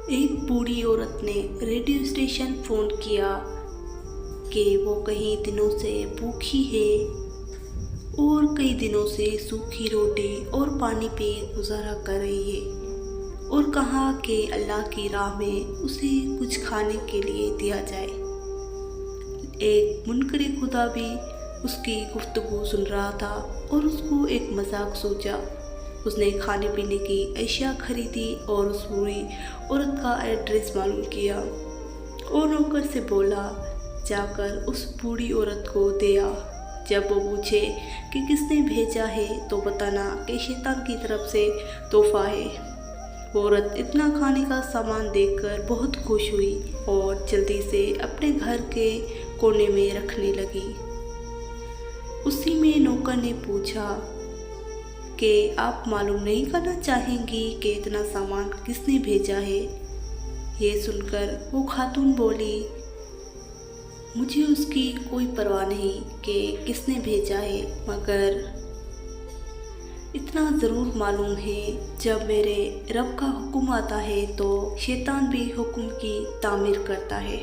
एक बूढ़ी औरत ने रेडियो स्टेशन फ़ोन किया कि वो कई दिनों से भूखी है और कई दिनों से सूखी रोटी और पानी पे गुजारा कर रही है, और कहा कि अल्लाह की राह में उसे कुछ खाने के लिए दिया जाए। एक मुनकरे खुदा भी उसकी गुफ्तगू सुन रहा था और उसको एक मजाक सूझा। उसने खाने पीने की अशिया खरीदी और उस बूढ़ी औरत का एड्रेस मालूम किया और नौकर से बोला, जाकर उस बूढ़ी औरत को दे आ। जब वो पूछे कि किसने भेजा है तो बताना कि शैतान की तरफ से तोहफा है। वो औरत इतना खाने का सामान देखकर बहुत खुश हुई और जल्दी से अपने घर के कोने में रखने लगी। उसी में नौकर ने पूछा कि आप मालूम नहीं करना चाहेंगी कि इतना सामान किसने भेजा है। ये सुनकर वो खातून बोली, मुझे उसकी कोई परवाह नहीं कि किसने भेजा है, मगर इतना ज़रूर मालूम है जब मेरे रब का हुक्म आता है तो शैतान भी हुक्म की तामीर करता है।